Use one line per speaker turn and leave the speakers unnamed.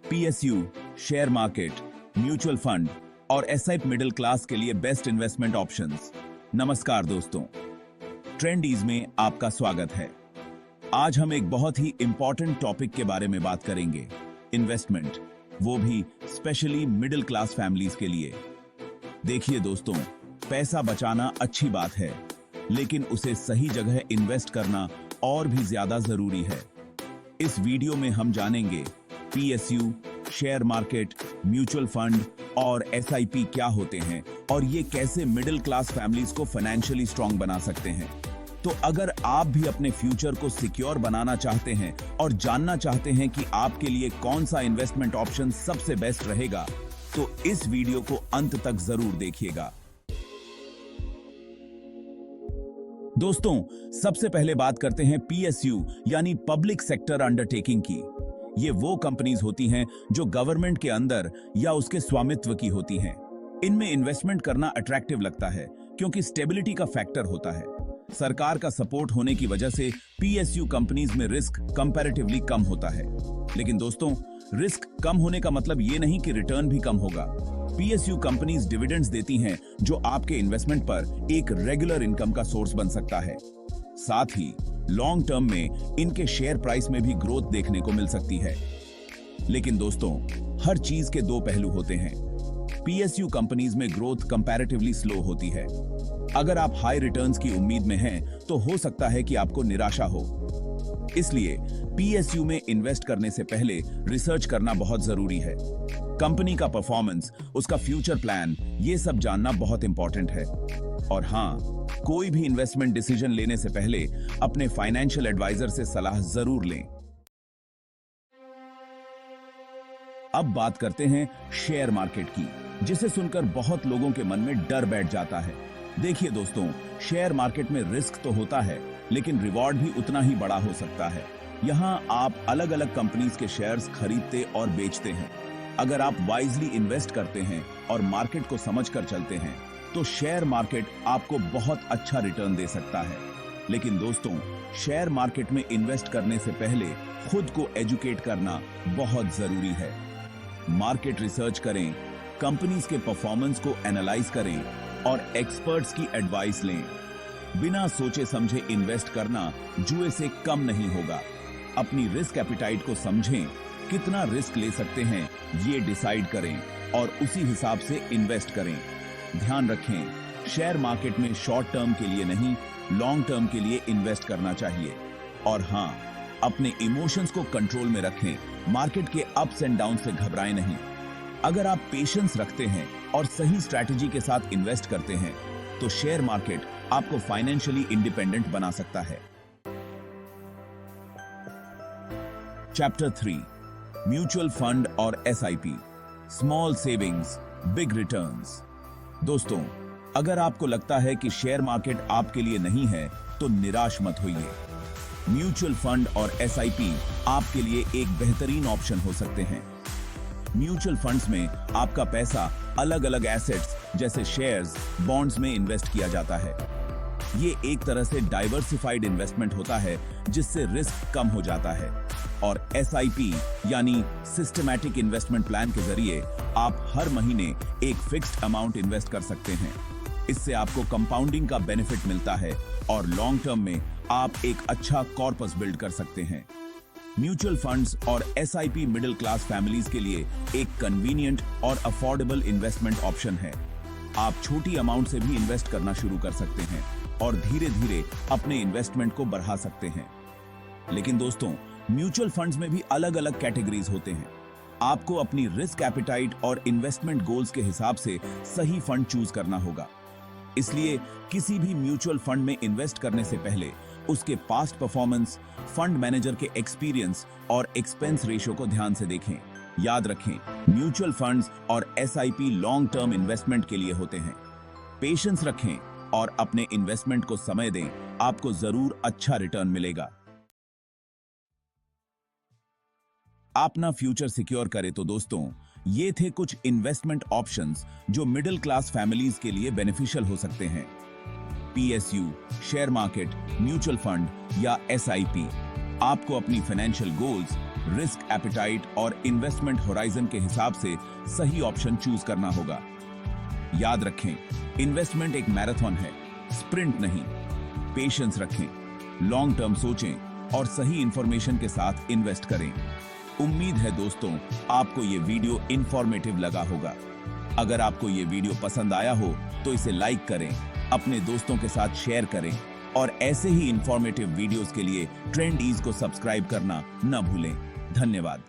PSU, share market, mutual fund और SIP middle class के लिए बेस्ट इन्वेस्टमेंट ऑप्शंस। नमस्कार दोस्तों, ट्रेंडीज में आपका स्वागत है। आज हम एक बहुत ही इंपॉर्टेंट टॉपिक के बारे में बात करेंगे, इन्वेस्टमेंट, वो भी स्पेशली मिडिल क्लास फैमिलीज के लिए। देखिए दोस्तों, पैसा बचाना अच्छी बात है, लेकिन उसे सही जगह इन्वेस्ट करना और भी ज्यादा जरूरी है। इस वीडियो में हम जानेंगे PSU, share market, mutual fund और एसआईपी क्या होते हैं और ये कैसे मिडिल क्लास फैमिलीज को फाइनेंशियली स्ट्रांग बना सकते हैं। तो अगर आप भी अपने फ्यूचर को सिक्योर बनाना चाहते हैं और जानना चाहते हैं कि आपके लिए कौन सा इन्वेस्टमेंट ऑप्शन सबसे बेस्ट रहेगा, तो इस वीडियो को अंत तक जरूर देखिएगा। दोस्तों, सबसे पहले बात करते हैं पीएसयू यानी पब्लिक सेक्टर अंडरटेकिंग की। ये वो कंपनीज होती हैं जो गवर्नमेंट के अंदर या उसके स्वामित्व की होती हैं। इनमें इन्वेस्टमेंट करना अट्रैक्टिव लगता है क्योंकि स्टेबिलिटी का फैक्टर होता है। सरकार का सपोर्ट होने की वजह से पीएसयू कंपनीज में रिस्क कंपैरेटिवली कम होता है। लेकिन दोस्तों, रिस्क कम होने का मतलब ये नहीं कि रिटर्न भी कम होगा। पीएसयू कंपनीज डिविडेंड्स देती हैं जो आपके इन्वेस्टमेंट पर एक रेगुलर इनकम का सोर्स बन सकता है। साथ ही लॉन्ग टर्म में इनके शेयर प्राइस में भी ग्रोथ देखने को मिल सकती है। लेकिन दोस्तों, हर चीज के दो पहलू होते हैं। पीएसयू कंपनीज में ग्रोथ कंपैरेटिवली स्लो होती है। अगर आप हाई रिटर्न्स की उम्मीद में हैं, तो हो सकता है कि आपको निराशा हो। इसलिए पीएसयू में इन्वेस्ट करने से पहले रिसर्च करना बहुत जरूरी है। कंपनी का परफॉर्मेंस, उसका फ्यूचर प्लान, ये सब जानना बहुत इंपॉर्टेंट है। और हाँ, कोई भी इन्वेस्टमेंट डिसीजन लेने से पहले अपने फाइनेंशियल एडवाइजर से सलाह जरूर लें। अब बात करते हैं शेयर मार्केट की, जिसे सुनकर बहुत लोगों के मन में डर बैठ जाता है। देखिए दोस्तों, शेयर मार्केट में रिस्क तो होता है, लेकिन रिवॉर्ड भी उतना ही बड़ा हो सकता है। यहां आप अलग अलग कंपनीज के शेयर्स खरीदते और बेचते हैं। अगर आप वाइजली इन्वेस्ट करते हैं और मार्केट को समझकर चलते हैं, तो शेयर मार्केट आपको बहुत अच्छा रिटर्न दे सकता है। लेकिन दोस्तों, शेयर मार्केट में इन्वेस्ट करने से पहले खुद को एजुकेट करना बहुत जरूरी है। मार्केट रिसर्च करें, कंपनीज के परफॉर्मेंस को एनालाइज करें और एक्सपर्ट्स की एडवाइस लें। बिना सोचे समझे इन्वेस्ट करना जुए से कम नहीं होगा। अपनी रिस्क एपिटाइट को समझें, कितना रिस्क ले सकते हैं ये डिसाइड करें और उसी हिसाब से इन्वेस्ट करें। ध्यान रखें, शेयर मार्केट में शॉर्ट टर्म के लिए नहीं, लॉन्ग टर्म के लिए इन्वेस्ट करना चाहिए। और हाँ, अपने इमोशंस को कंट्रोल में रखें। मार्केट के अप्स एंड डाउन से घबराएं नहीं। अगर आप पेशेंस रखते हैं और सही स्ट्रैटेजी के साथ इन्वेस्ट करते हैं, तो शेयर मार्केट आपको फाइनेंशियली इंडिपेंडेंट बना सकता है। चैप्टर 3, म्यूचुअल फंड और SIP, small savings, big returns. दोस्तों, अगर आपको लगता है कि शेयर मार्केट आपके लिए नहीं है, तो निराश मत होइए। म्यूचुअल फंड और एसआईपी आपके लिए एक बेहतरीन ऑप्शन हो सकते हैं। म्यूचुअल फंड्स में आपका पैसा अलग अलग एसेट्स जैसे शेयर्स, बॉन्ड्स में इन्वेस्ट किया जाता है। ये एक तरह से डाइवर्सिफाइड इन्वेस्टमेंट होता है, जिससे रिस्क कम हो जाता है। और एसआईपी यानी सिस्टमैटिक इन्वेस्टमेंट प्लान के जरिए आप हर महीने एक फिक्स्ड अमाउंट इन्वेस्ट कर सकते हैं। इससे आपको कंपाउंडिंग का बेनिफिट मिलता है और लॉन्ग टर्म में आप एक अच्छा कॉर्पस बिल्ड कर सकते हैं। म्यूचुअल फंड्स और एसआईपी मिडिल क्लास फैमिलीज के लिए एक कन्वीनियंट और अफोर्डेबल इन्वेस्टमेंट ऑप्शन है। आप छोटी अमाउंट से भी इन्वेस्ट करना शुरू कर सकते हैं और धीरे धीरे अपने इन्वेस्टमेंट को बढ़ा सकते हैं। लेकिन दोस्तों, म्यूचुअल फंड्स में भी अलग अलग कैटेगरीज होते हैं। आपको अपनी रिस्क एपिटाइट और इन्वेस्टमेंट गोल्स के हिसाब से सही फंड चूज करना होगा। इसलिए किसी भी म्यूचुअल फंड में इन्वेस्ट करने से पहले उसके पास्ट परफॉर्मेंस, फंड मैनेजर के एक्सपीरियंस और एक्सपेंस रेशियो को ध्यान से देखें। याद रखें, म्यूचुअल फंड्स और एसआईपी लॉन्ग टर्म इन्वेस्टमेंट के लिए होते हैं। पेशेंस रखें और अपने इन्वेस्टमेंट को समय दें, आपको जरूर अच्छा रिटर्न मिलेगा। अपना फ्यूचर सिक्योर करे तो दोस्तों, ये थे कुछ इन्वेस्टमेंट ऑप्शंस जो मिडिल क्लास फैमिलीज के लिए बेनिफिशियल हो सकते हैं। PSU, share market, mutual fund या एसआईपी, आपको अपनी फाइनेंशियल गोल्स, रिस्क एपेटाइट और इन्वेस्टमेंट होराइजन के हिसाब से सही ऑप्शन चूज करना होगा। याद रखें, इन्वेस्टमेंट एक मैराथन है, स्प्रिंट नहीं। पेशेंस रखें, लॉन्ग टर्म सोचें और सही इंफॉर्मेशन के साथ इन्वेस्ट करें। उम्मीद है दोस्तों, आपको ये वीडियो इंफॉर्मेटिव लगा होगा। अगर आपको ये वीडियो पसंद आया हो तो इसे लाइक करें, अपने दोस्तों के साथ शेयर करें और ऐसे ही इंफॉर्मेटिव वीडियोस के लिए ट्रेंड ईज को सब्सक्राइब करना न भूलें। धन्यवाद।